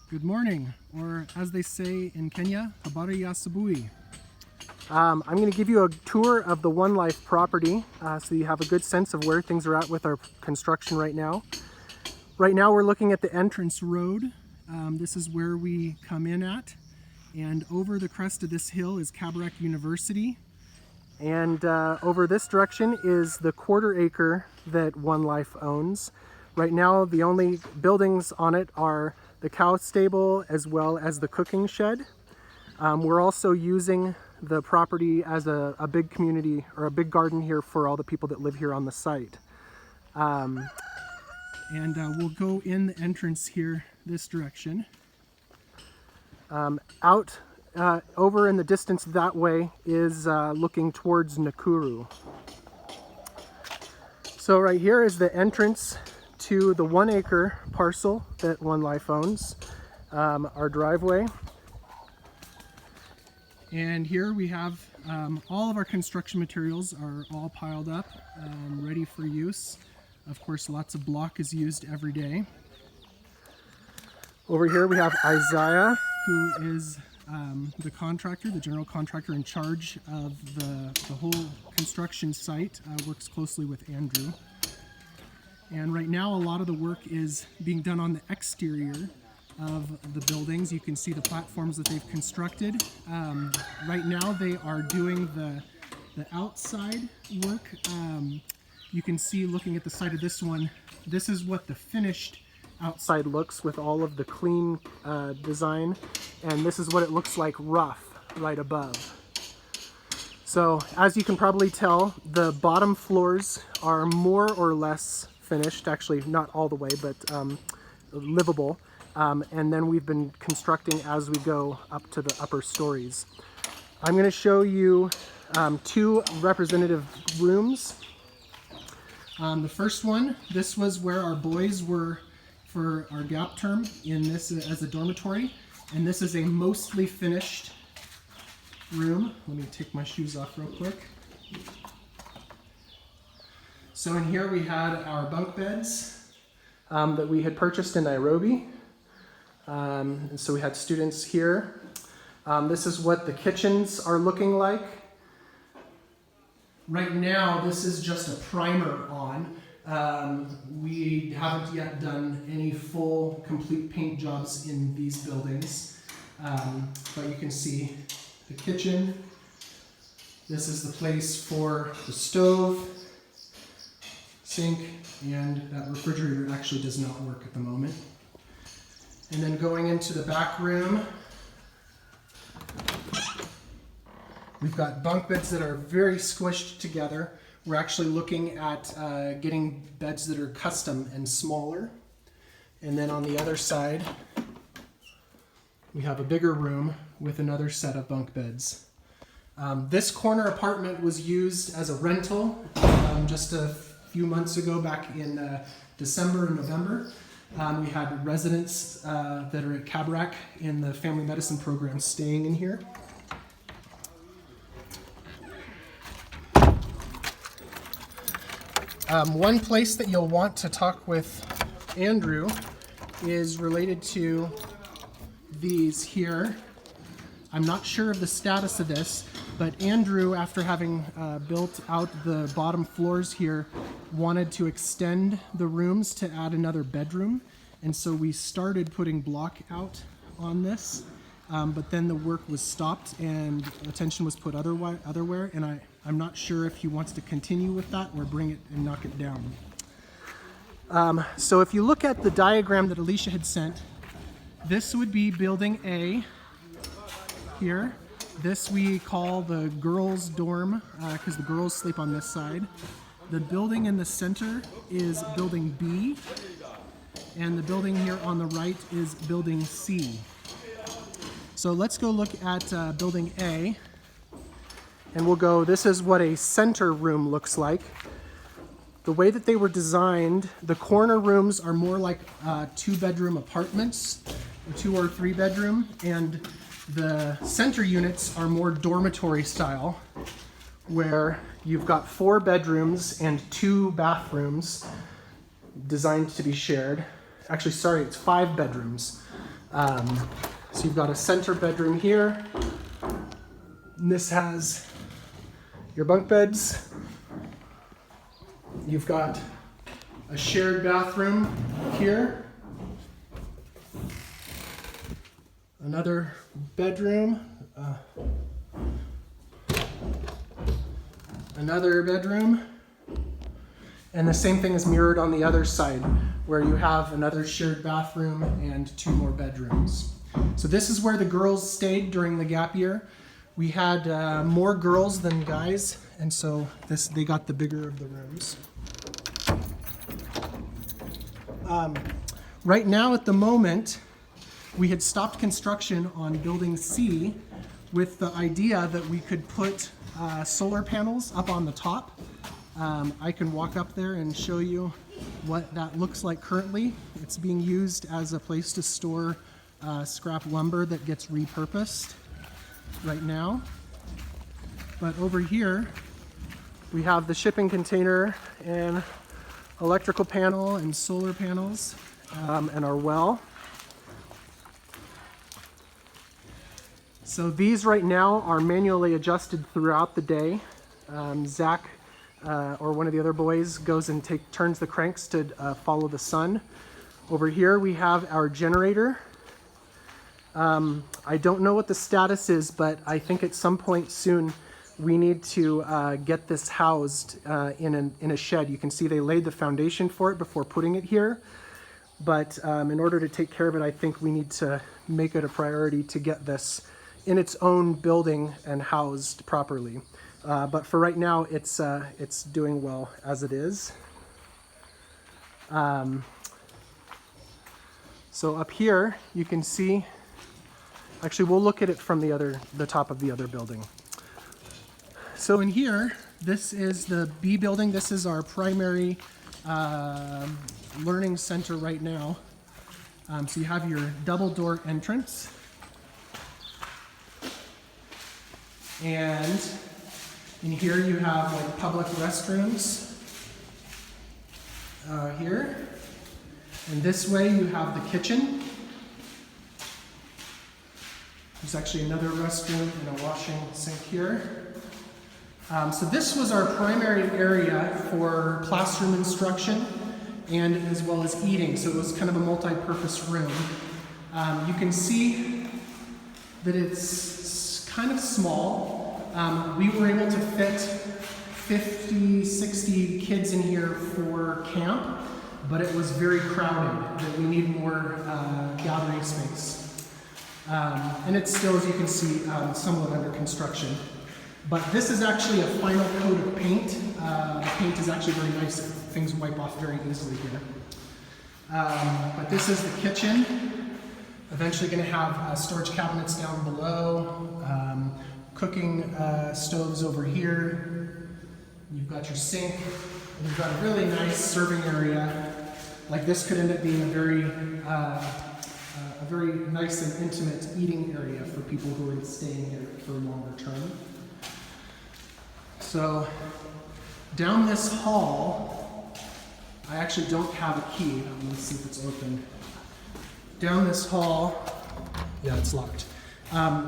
Good morning, or as they say in Kenya, habari ya asubuhi. I'm going to give you a tour of the One Life property so you have a good sense of where things are at with our construction right now. Right now we're looking at the entrance road. This is where we come in at, and over the crest of this hill is Kabarak University. And over this direction is the quarter-acre that One Life owns. Right now the only buildings on it are the cow stable as well as the cooking shed. We're also using the property as a big community or a big garden here for all the people that live here on the site. And we'll go in the entrance here this direction. Out over in the distance that way is looking towards Nakuru. So right here is the entrance to the 1 acre parcel that One Life owns, our driveway. And here we have all of our construction materials are all piled up, ready for use. Of course, lots of block is used every day. Over here we have Isaiah, who is the contractor, the general contractor in charge of the whole construction site, works closely with Andrew. And right now a lot of the work is being done on the exterior of the buildings. You can see the platforms that they've constructed. Right now they are doing the outside work. You can see, looking at the side of this one, this is what the finished outside looks with all of the clean design, and this is what it looks like rough right above. So as you can probably tell, the bottom floors are more or less finished, actually not all the way, but livable. And then we've been constructing as we go up to the upper stories. I'm going to show you 2 representative rooms. The first one, this was where our boys were for our gap term in this as a dormitory, and this is a mostly finished room. Let me take my shoes off real quick. So in here we had our bunk beds that we had purchased in Nairobi. And so we had students here. This is what the kitchens are looking like. Right now, this is just a primer on. We haven't yet done any full, complete paint jobs in these buildings. But you can see the kitchen. This is the place for the stove, sink, and that refrigerator actually does not work at the moment. And then going into the back room, we've got bunk beds that are very squished together. We're actually looking at getting beds that are custom and smaller. And then on the other side, we have a bigger room with another set of bunk beds. This corner apartment was used as a rental just a few months ago, back in December and November. We had residents that are at Kabarak in the family medicine program staying in here. One place that you'll want to talk with Andrew is related to these here. I'm not sure of the status of this, but Andrew, after having built out the bottom floors here, wanted to extend the rooms to add another bedroom. And so we started putting block out on this, but then the work was stopped and attention was put otherwhere. And I'm not sure if he wants to continue with that or bring it and knock it down. So if you look at the diagram that Alicia had sent, this would be building A here. This we call the girls' dorm because the girls sleep on this side. The building in the center is building B, and the building here on the right is building C. So let's go look at building A. And we'll go, this is what a center room looks like. The way that they were designed, the corner rooms are more like 2-bedroom apartments, 2 or 3 bedroom, and the center units are more dormitory style, where you've got 4 bedrooms and 2 bathrooms designed to be shared. Actually, sorry, it's 5 bedrooms So you've got a center bedroom here. And this has your bunk beds. You've got a shared bathroom here. Another bedroom. Another bedroom. And the same thing is mirrored on the other side, where you have another shared bathroom and 2 more bedrooms. So this is where the girls stayed during the gap year. We had more girls than guys, and so they got the bigger of the rooms. Right now, at the moment, we had stopped construction on building C with the idea that we could put solar panels up on the top. I can walk up there and show you what that looks like currently. It's being used as a place to store scrap lumber that gets repurposed right now. But over here, we have the shipping container and electrical panel and solar panels and our well. So these right now are manually adjusted throughout the day. Zach or one of the other boys goes and turns the cranks to follow the sun. Over here we have our generator. I don't know what the status is, but I think at some point soon we need to get this housed in a shed. You can see they laid the foundation for it before putting it here. But in order to take care of it, I think we need to make it a priority to get this in its own building and housed properly. But for right now, it's doing well as it is. So up here, you can see, actually we'll look at it from the top of the other building. So in here, this is the B building. This is our primary learning center right now. So you have your double door entrance. And in here you have like public restrooms here. And this way you have the kitchen. There's actually another restroom and a washing sink here. So this was our primary area for classroom instruction and as well as eating. So it was kind of a multi-purpose room. You can see that it's kind of small. We were able to fit 50, 60 kids in here for camp, but it was very crowded, that we need more gathering space. And it's still, as you can see, somewhat under construction. But this is actually a final coat of paint. The paint is actually very nice. Things wipe off very easily here. But this is the kitchen. Eventually going to have storage cabinets down below, cooking stoves over here. You've got your sink. And you've got a really nice serving area. Like this could end up being a very nice and intimate eating area for people who are staying here for longer term. So down this hall, I actually don't have a key. Let's see if it's open. Down this hall, yeah, it's locked.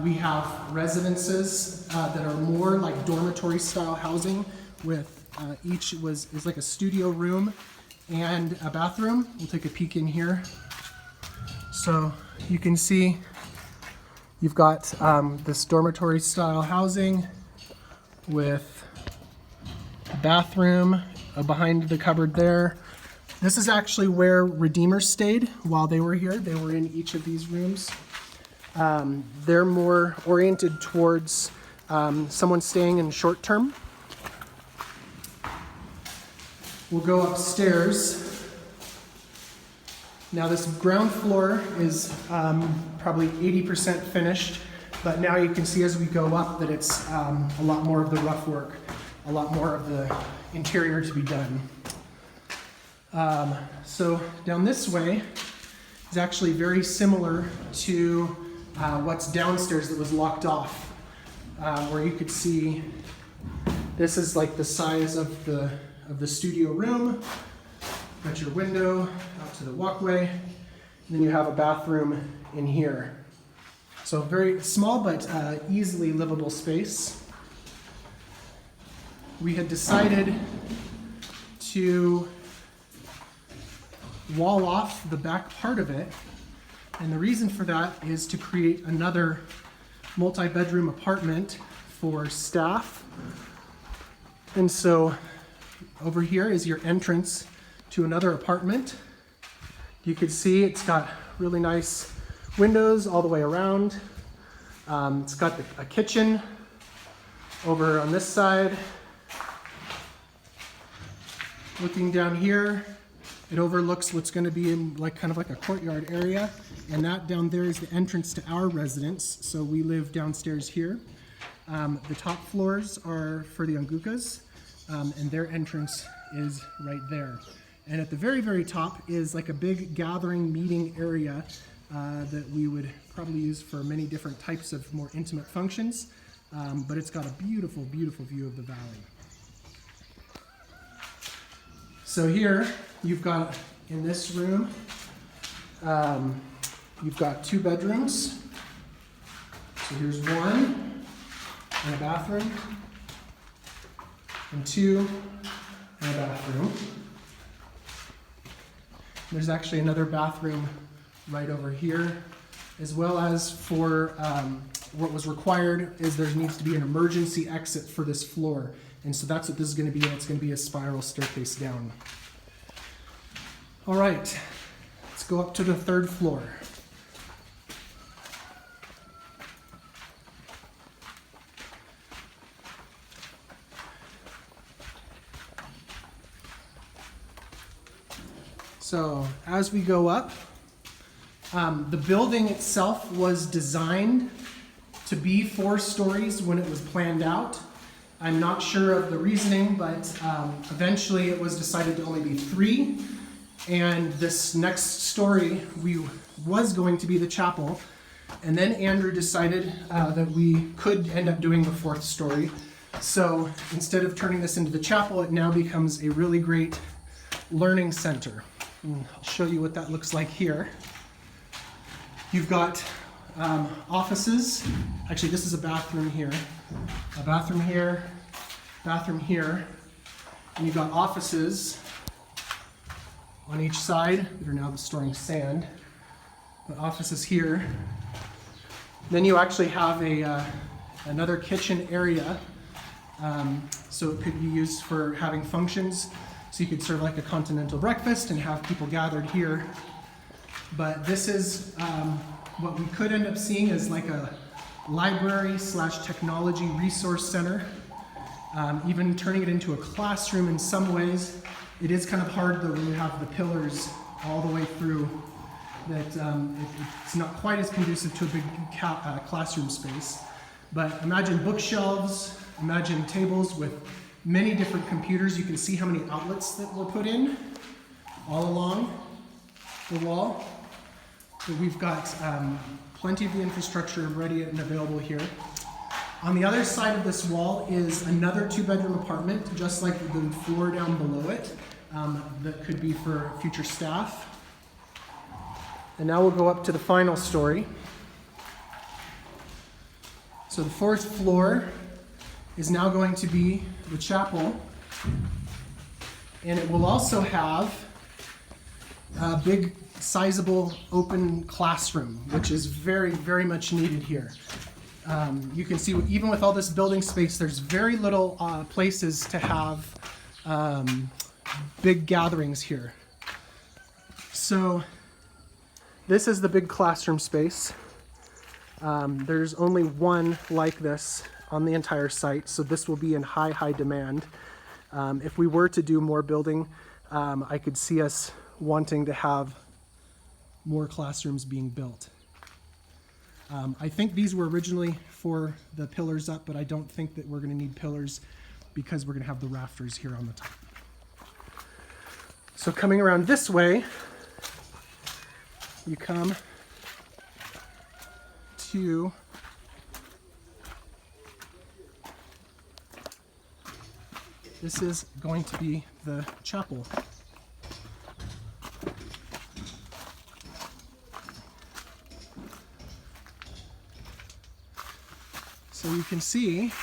We have residences that are more like dormitory style housing with each is like a studio room and a bathroom. We'll take a peek in here. So you can see you've got this dormitory style housing with a bathroom behind the cupboard there. This is actually where Redeemers stayed while they were here. They were in each of these rooms. They're more oriented towards someone staying in short term. We'll go upstairs. Now this ground floor is probably 80% finished, but now you can see as we go up that it's a lot more of the rough work, a lot more of the interior to be done. So down this way is actually very similar to what's downstairs that was locked off, where you could see this is like the size of the studio room. Got your window out to the walkway. Then you have a bathroom in here. So very small but easily livable space. We had decided to wall off the back part of it, and the reason for that is to create another multi-bedroom apartment for staff. And so over here is your entrance to another apartment. You can see it's got really nice windows all the way around. It's got a kitchen over on this side. Looking down here, it overlooks what's going to be in kind of like a courtyard area, and that down there is the entrance to our residence. So we live downstairs here. The top floors are for the Angukas, and their entrance is right there. And at the very, very top is like a big gathering meeting area that we would probably use for many different types of more intimate functions, but it's got a beautiful, beautiful view of the valley. So here you've got, in this room, you've got 2 bedrooms. So here's 1 and a bathroom, and 2 and a bathroom. There's actually another bathroom right over here, as well as for what was required is there needs to be an emergency exit for this floor. And so that's what this is going to be, and it's going to be a spiral staircase down. All right, let's go up to the 3rd floor. So as we go up, the building itself was designed to be 4 stories when it was planned out. I'm not sure of the reasoning, but eventually it was decided to only be 3. And this next story was going to be the chapel. And then Andrew decided that we could end up doing the 4th story. So instead of turning this into the chapel, it now becomes a really great learning center. And I'll show you what that looks like here. You've got offices. Actually, this is a bathroom here. A bathroom here, bathroom here. And you've got offices on each side that are now storing sand. The offices here. Then you actually have another kitchen area. So it could be used for having functions. So you could serve like a continental breakfast and have people gathered here. But this is what we could end up seeing as like a library/technology resource center. Even turning it into a classroom in some ways. It is kind of hard though when you have the pillars all the way through that it's not quite as conducive to a big classroom space. But imagine bookshelves, imagine tables with many different computers. You can see how many outlets that were put in all along the wall. So we've got plenty of the infrastructure ready and available here. On the other side of this wall is another 2-bedroom apartment, just like the floor down below it, that could be for future staff. And now we'll go up to the final story. So the 4th floor is now going to be the chapel, and it will also have a big, sizable open classroom, which is very, very much needed here. You can see even with all this building space, there's very little places to have big gatherings here. So this is the big classroom space. There's only one like this on the entire site, so this will be in high demand. If we were to do more building, I could see us wanting to have more classrooms being built. I think these were originally for the pillars up, but I don't think that we're going to need pillars because we're going to have the rafters here on the top. So coming around this way, you come to this is going to be the chapel. So you can see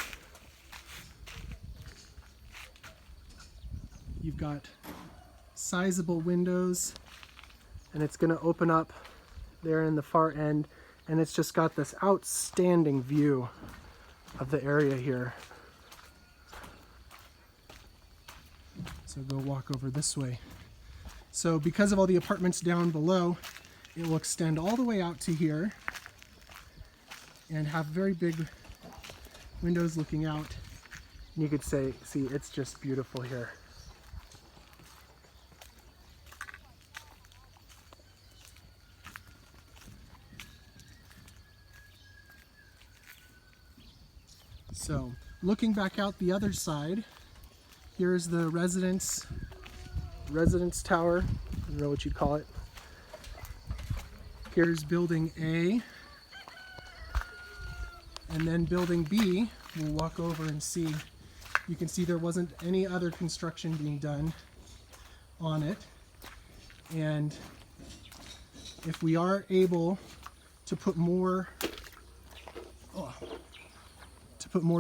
you've got sizable windows, and it's going to open up there in the far end, and it's just got this outstanding view of the area here. So go walk over this way. So because of all the apartments down below, it will extend all the way out to here and have very big windows looking out. And you could see it's just beautiful here. So looking back out the other side, here's the residence tower. I don't know what you'd call it. Here's building A. And then building B, we'll walk over and see. You can see there wasn't any other construction being done on it. And if we are able to put more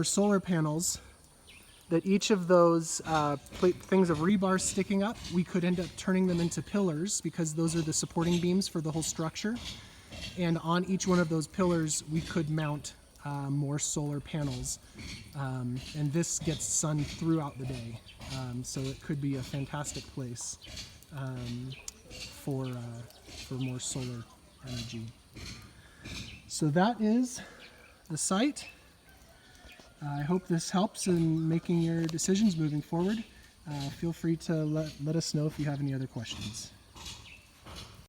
solar panels, that each of those things of rebar sticking up, we could end up turning them into pillars, because those are the supporting beams for the whole structure. And on each one of those pillars, we could mount more solar panels. And this gets sun throughout the day. So it could be a fantastic place for more solar energy. So that is the site. I hope this helps in making your decisions moving forward. Feel free to let us know if you have any other questions.